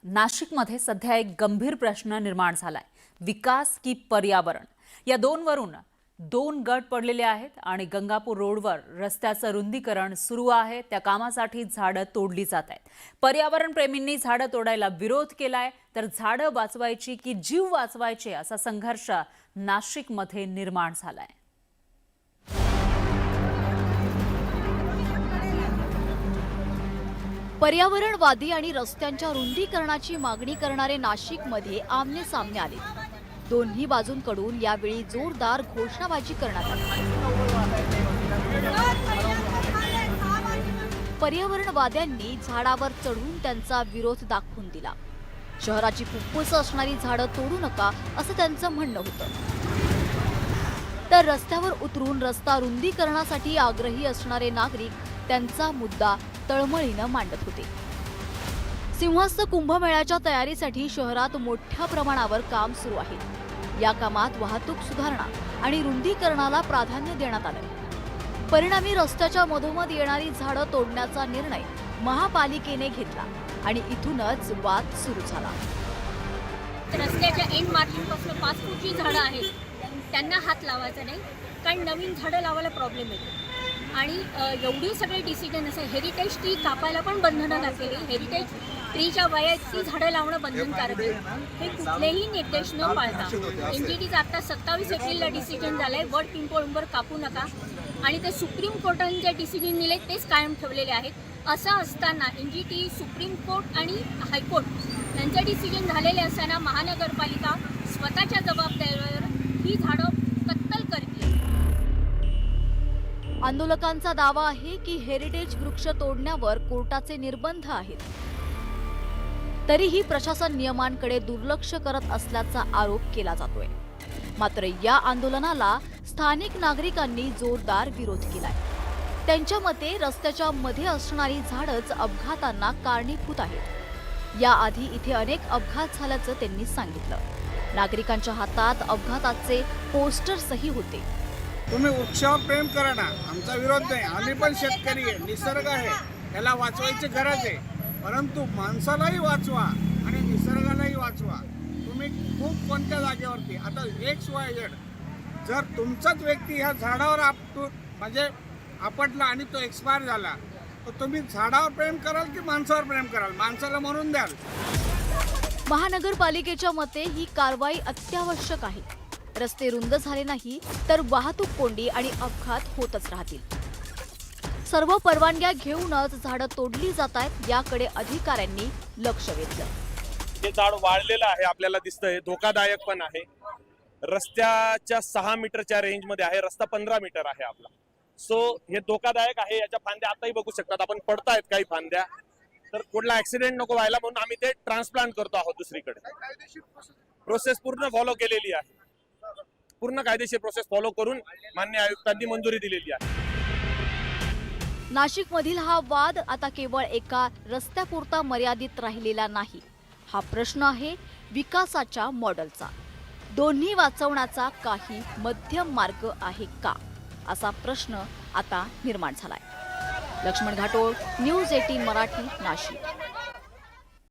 नाशिकमध्ये सध्या एक गंभीर प्रश्न निर्माण झालाय। विकास की पर्यावरण या दोनवरून दोन गट पडलेले आहेत आणि गंगापूर रोडवर रस्त्याचं रुंदीकरण सुरू आहे। त्या कामासाठी झाडं तोडली जात आहेत। पर्यावरण प्रेमींनी झाडं तोडायला विरोध केलाय, तर झाडं वाचवायची की जीव वाचवायचे असा संघर्ष नाशिकमध्ये निर्माण झालाय। पर्यावरणवादी आणि रस्त्यांच्या रुंदीकरणाची मागणी करणारे नाशिकमध्ये आमने सामने आले। दोन्ही बाजूंकडून यावेळी जोरदार घोषणाबाजी करण्यात आली। पर्यावरणवाद्यांनी झाडावर चढून त्यांचा विरोध दाखवून दिला। शहराची फुफ्फुस असणारी झाडं तोडू नका असं त्यांचं म्हणणं होतं, तर रस्त्यावर उतरून रस्ता रुंदीकरणासाठी आग्रही असणारे नागरिक त्यांचा मुद्दा तळमळीनं मांडत होते। सिंहस्थ कुंभमेळ्याच्या तयारीसाठी शहरात मोठ्या प्रमाणावर काम सुरू आहे। या कामात वाहतूक सुधारणा आणि रुंदीकरणाला प्राधान्य देण्यात आले। परिणामी रस्त्याच्या मधोमध येणारी झाडं तोडण्याचा निर्णय महापालिकेने घेतला आणि इथूनच वाद सुरू झाला। रस्त्याच्या एंड मार्जिन पासून 5 फूटची झाडं आहेत, त्यांना हात लावायचा नाही, कारण नवीन झाडं लावायला प्रॉब्लेम येतो। आणि एवढी सगळे डिसिजन असे हेरिटेज ट्री कापायला पण बंधनं घातलेली। हेरिटेज ट्रीच्या वयाची झाडं लावणं बंधनकारक आहे, हे कुठलेही निर्देश न पाळता NGTचा आता 27 एप्रिलला डिसिजन झालंय, वड पिंपळ कापू नका, आणि ते सुप्रीम कोर्टाने जे डिसिजन दिले तेच कायम ठेवलेले आहेत। असं असताना NGT, सुप्रीम कोर्ट आणि हायकोर्ट यांचे डिसिजन झालेले असताना महानगरपालिका स्वतःच्या जबाबदारीवर ही झाडं कत्तल करते। आंदोलकांचा दावा आहे की हेरिटेज वृक्ष तोडण्यावर कोर्टाचे निर्बंध आहेत, तरीही प्रशासन नियमांकडे दुर्लक्ष करत असल्याचा आरोप केला जातोय। मात्र या आंदोलनाला स्थानिक नागरिकांनी जोरदार विरोध केलाय। त्यांच्या मते रस्त्याच्या मध्ये असणारी झाडच अपघातांना कारणीभूत आहेत। याआधी इथे अनेक अपघात झाल्याचं त्यांनी सांगितलं। नागरिकांच्या हातात अपघाताचे पोस्टर्सही होते। तुम्ही वृक्षावर प्रेम करा ना, आमचा विरोध नाही, आम्ही पण शेतकरी आहे, निसर्ग आहे, त्याला वाचवायची गरज आहे, परंतु माणसालाही वाचवा आणि निसर्गालाही वाचवा। तुम्ही खूप कोणत्या जागेवरती आता XYZ जर तुमचाच व्यक्ती ह्या झाडावर म्हणजे आपटला आणि तो एक्सपायर झाला, तर तुम्ही झाडावर प्रेम कराल की माणसावर प्रेम कराल? माणसाला म्हणून द्याल। महानगरपालिकेच्या मते ही कारवाई अत्यावश्यक आहे। रस्ते रुंद झाले नाही तर वाहतूक कोंडी आणि अपघात होतच राहतील। सर्व परवानग्या घेऊनच झाडं तोडली जात आहेत, याकडे अधिकाऱ्यांनी लक्ष वेधलं। हे झाड वाळलेलं आहे, आपल्याला दिसतंय, धोकादायक पण आहे। रस्त्याच्या 6 मीटरच्या रेंजमध्ये आहे, रस्ता 15 मीटर आहे आपला। सो हे धोकादायक आहे। याच्या फांद्या आताही बघू शकतात आपण, पडतायत काही फांद्या, तर कुठला ऍक्सिडेंट नको व्हायला म्हणून आम्ही ते ट्रान्सप्लांट करतो आहोत दुसरीकडे। प्रोसेस पूर्ण फॉलो केलेली आहे, पूर्ण कायदेशीर प्रोसेस फॉलो करून माननीय आयुक्तांनी मंजुरी दिलेली आहे। नाशिकमधील हा वाद आता केवळ एका रस्त्यापुरता मर्यादित राहिलेला नाही। हा प्रश्न आहे विकासाच्या मॉडेलचा। दोन्ही वाचवण्याचा काही मध्यम मार्ग आहे का, असा प्रश्न आता निर्माण झालाय। लक्ष्मण घाटोळ, न्यूज 18 मराठी, नाशिक।